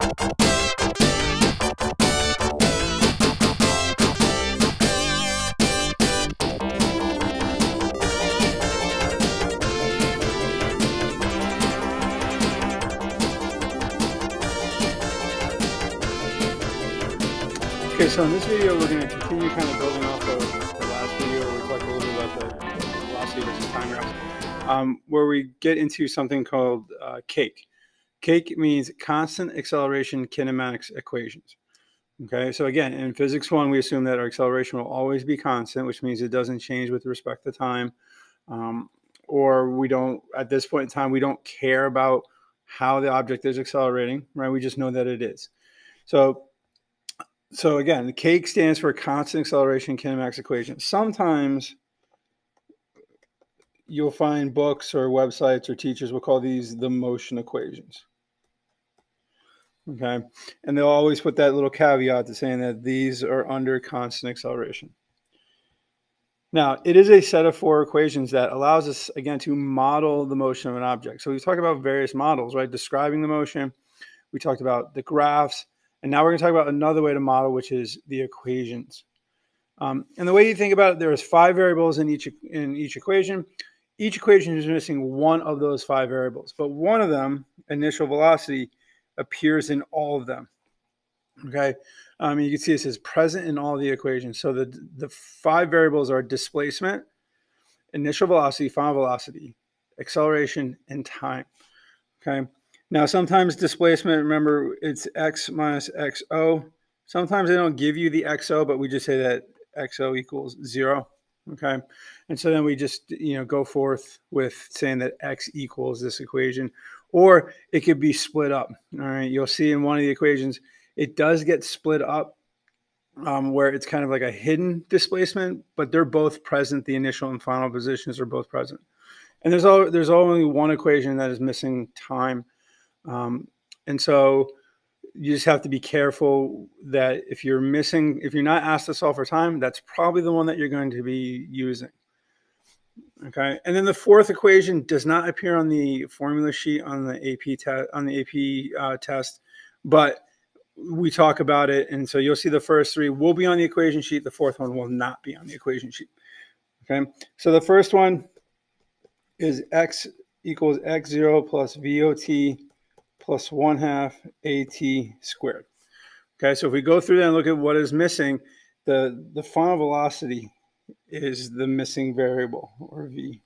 Okay, so in this video, we're going to continue kind of building off of the last video where we talked a little bit about the velocity versus time graphs, where we get into something called cake. Cake means constant acceleration kinematics equations. Okay, so again, in physics 1, we assume that our acceleration will always be constant, which means it doesn't change with respect to time. Or we don't, at this point in time, we don't care about how the object is accelerating, right? We just know that it is. So again, the cake stands for constant acceleration kinematics equation. Sometimes you'll find books or websites or teachers will call these the motion equations. Okay, and they'll always put that little caveat to saying that these are under constant acceleration. Now, it is a set of 4 equations that allows us, again, to model the motion of an object. So we talked about various models, right? Describing the motion. We talked about the graphs. And now we're going to talk about another way to model, which is the equations. And the way you think about it, there's 5 variables in each equation. Each equation is missing one of those 5 variables, but one of them, initial velocity, appears in all of them. Okay, you can see it says present in all the equations. So the 5 variables are displacement, initial velocity, final velocity, acceleration, and time. Okay. Now, sometimes displacement, remember, it's x minus xo. Sometimes they don't give you the xo, but we just say that xo equals 0. Okay. And so then we just, go forth with saying that x equals this equation, or it could be split up. All right. You'll see in one of the equations, it does get split up where it's kind of like a hidden displacement, but they're both present. The initial and final positions are both present. And there's only one equation that is missing time. And so you just have to be careful that if you're not asked to solve for time, that's probably the one that you're going to be using. Okay. And then the 4th equation does not appear on the formula sheet on the AP test, but we talk about it. And so you'll see the first 3 will be on the equation sheet. The 4th one will not be on the equation sheet. Okay. So the first one is x equals x0 plus VOT plus 1/2 AT squared. Okay, so if we go through that and look at what is missing, the final velocity is the missing variable, or V.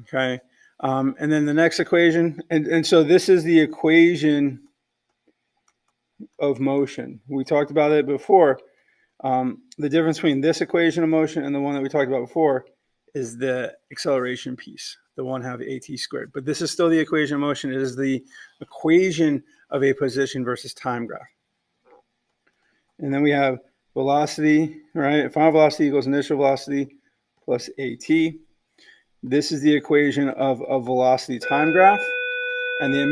Okay, and then the next equation, and so this is the equation of motion. We talked about it before. The difference between this equation of motion and the one that we talked about before is the acceleration piece, the 1/2 AT squared. But this is still the equation of motion. It is the equation of a position versus time graph. And then we have velocity, right? Final velocity equals initial velocity plus AT. This is the equation of a velocity time graph. And the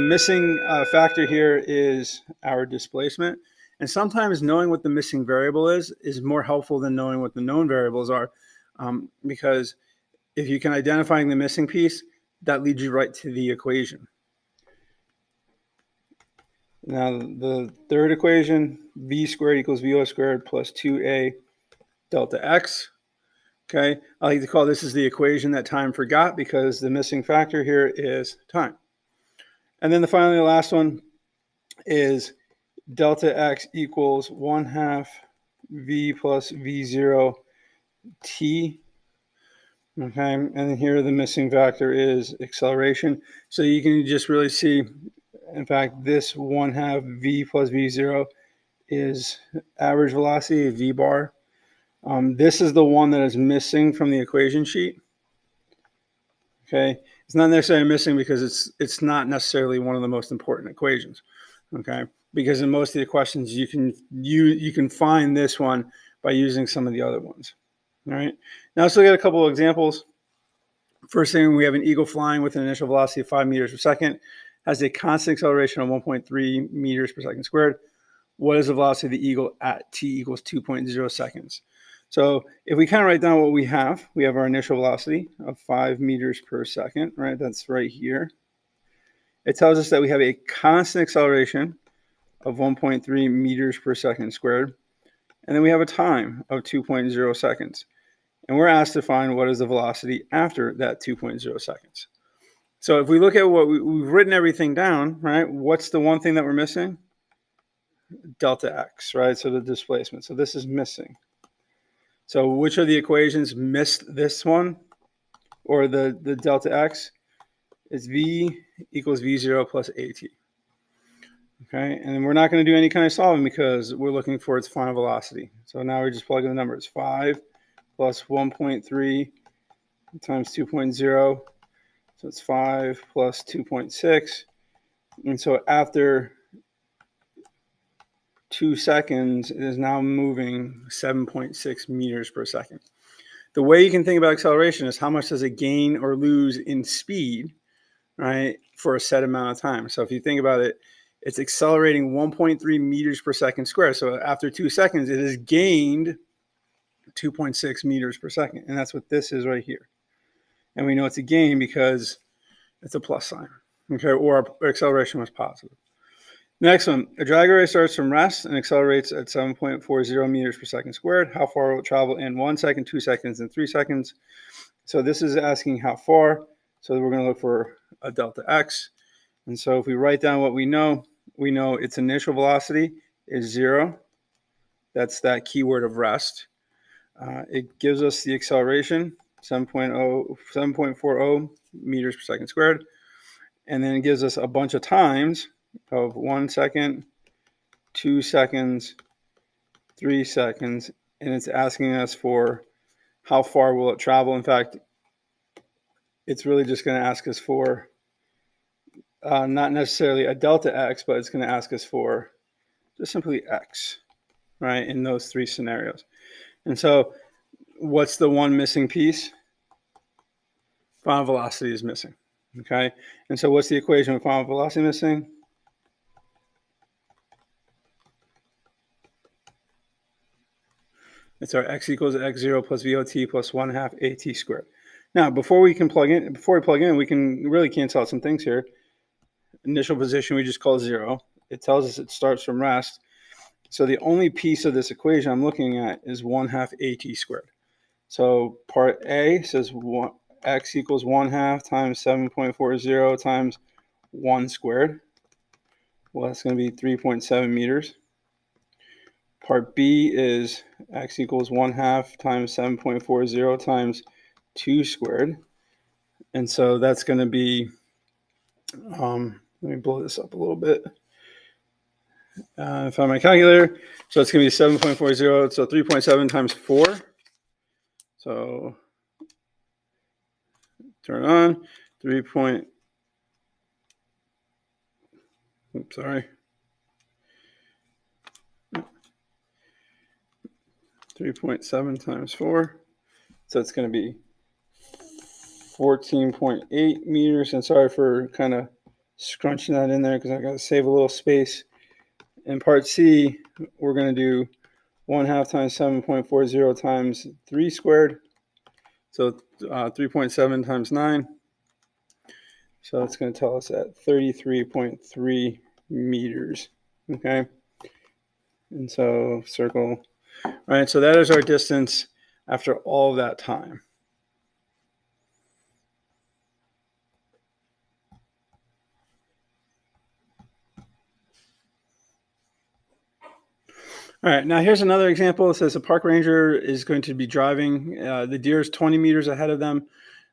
missing factor here is our displacement. And sometimes knowing what the missing variable is more helpful than knowing what the known variables are. Because if you can identify the missing piece, that leads you right to the equation. Now, the 3rd equation, V squared equals VO squared plus 2A delta X. Okay, I like to call this is the equation that time forgot because the missing factor here is time. And then finally, the last one is delta X equals 1/2 V plus V0 T. Okay, and then here the missing factor is acceleration. So you can just really see, in fact, this 1/2 V plus V0 is average velocity, V bar. This is the one that is missing from the equation sheet. Okay, it's not necessarily missing because it's not necessarily one of the most important equations. Okay, because in most of the questions you can find this one by using some of the other ones. All right, now let's look at a couple of examples. First thing, we have an eagle flying with an initial velocity of 5 meters per second, has a constant acceleration of 1.3 meters per second squared. What is the velocity of the eagle at t equals 2.0 seconds? So if we kind of write down what we have our initial velocity of 5 meters per second, right? That's right here. it tells us that we have a constant acceleration of 1.3 meters per second squared, and then we have a time of 2.0 seconds. And we're asked to find what is the velocity after that 2.0 seconds. So if we look at what we've written everything down, right, what's the one thing that we're missing? Delta x, right? So the displacement. So this is missing. So which of the equations missed this one, or the delta x? Is v equals v0 plus at. Okay, and we're not going to do any kind of solving because we're looking for its final velocity. So now we're just plugging the numbers. 5 plus 1.3 times 2.0. So it's 5 plus 2.6. And so after 2 seconds, it is now moving 7.6 meters per second. The way you can think about acceleration is how much does it gain or lose in speed, right, for a set amount of time. So if you think about it, it's accelerating 1.3 meters per second squared. So after 2 seconds, it has gained 2.6 meters per second. And that's what this is right here. And we know it's a gain because it's a plus sign, okay, or our acceleration was positive. Next one, a drag ray starts from rest and accelerates at 7.40 meters per second squared. How far will it travel in 1 second, 2 seconds, and 3 seconds? So this is asking how far. So we're going to look for a delta x. And so if we write down what we know its initial velocity is 0. That's that keyword of rest. It gives us the acceleration, 7.40 meters per second squared. And then it gives us a bunch of times of 1 second, 2 seconds, 3 seconds. And it's asking us for how far will it travel. In fact, it's really just going to ask us for not necessarily a delta x, but it's going to ask us for just simply x, right, in those 3 scenarios. And so what's the one missing piece? Final velocity is missing, okay? And so what's the equation with final velocity missing? It's our x equals x0 plus VOT plus 1/2 AT squared. Now, before we plug in, we can really cancel out some things here. Initial position we just call 0. It tells us it starts from rest. So the only piece of this equation I'm looking at is 1/2 AT squared. So part A says x equals 1/2 times 7.40 times 1 squared. Well, that's going to be 3.7 meters. Part B is x equals 1/2 times 7.40 times 2 squared. And so that's going to be, let me blow this up a little bit. Find my calculator. So it's going to be 7.40, so 3.7 times 4. So turn on 3.7 times 4. So it's going to be 14.8 meters. And sorry for kind of scrunching that in there because I got to save a little space. In part C, we're going to do 1/2 times 7.40 times 3 squared. So 3.7 times 9. So it's going to tell us at 33.3 meters. Okay. And so circle. All right. So that is our distance after all of that time. All right, now here's another example. It says a park ranger is going to be driving. The deer is 20 meters ahead of them.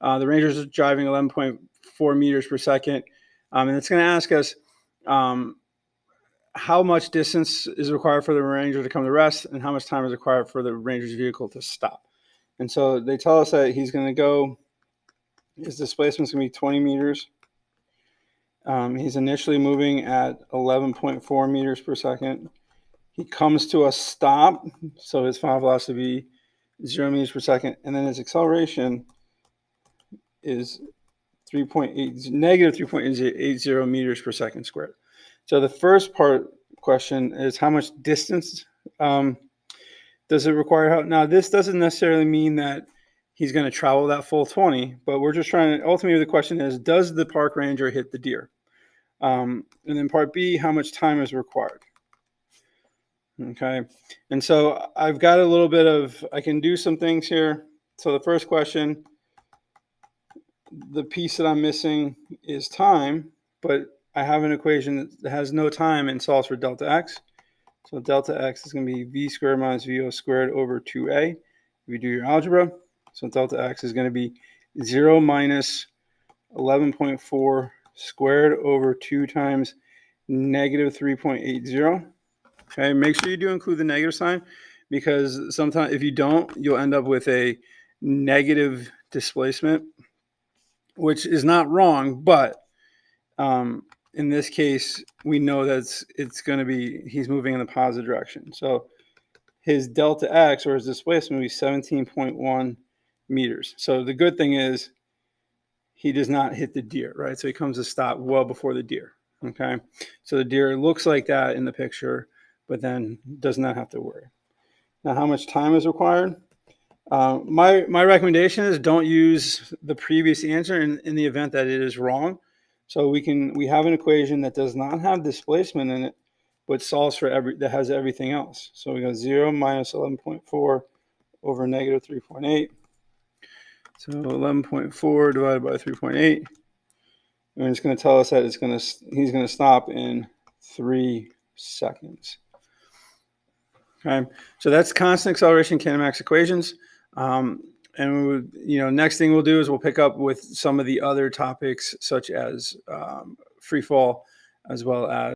The ranger is driving 11.4 meters per second. And it's going to ask us how much distance is required for the ranger to come to rest and how much time is required for the ranger's vehicle to stop. And so they tell us that he's going to go, his displacement is going to be 20 meters. He's initially moving at 11.4 meters per second. He comes to a stop, so his final velocity will be 0 meters per second, and then his acceleration is negative 3.80 meters per second squared. So the first part question is how much distance does it require? Now, this doesn't necessarily mean that he's going to travel that full 20, but we're just trying to, ultimately the question is, does the park ranger hit the deer? And then part B, how much time is required. Okay, and so I've got a little bit of, I can do some things here. So the first question, the piece that I'm missing is time, but I have an equation that has no time and solves for delta x. So delta x is going to be v squared minus vo squared over 2a. If you do your algebra, so delta x is going to be 0 minus 11.4 squared over 2 times negative 3.80. Okay, make sure you do include the negative sign, because sometimes if you don't, you'll end up with a negative displacement, which is not wrong, but in this case, we know that it's going to be, he's moving in the positive direction. So his delta x, or his displacement, will be 17.1 meters. So the good thing is he does not hit the deer, right? So he comes to stop well before the deer. Okay, so the deer looks like that in the picture, but then does not have to worry. Now, how much time is required? My recommendation is don't use the previous answer in the event that it is wrong. So we have an equation that does not have displacement in it, but solves for that has everything else. So we go 0 minus 11.4 over negative 3.8. So 11.4 divided by 3.8. And it's going to tell us that he's going to stop in 3 seconds. Okay, so that's constant acceleration kinematics equations. And next thing we'll do is we'll pick up with some of the other topics, such as free fall, as well as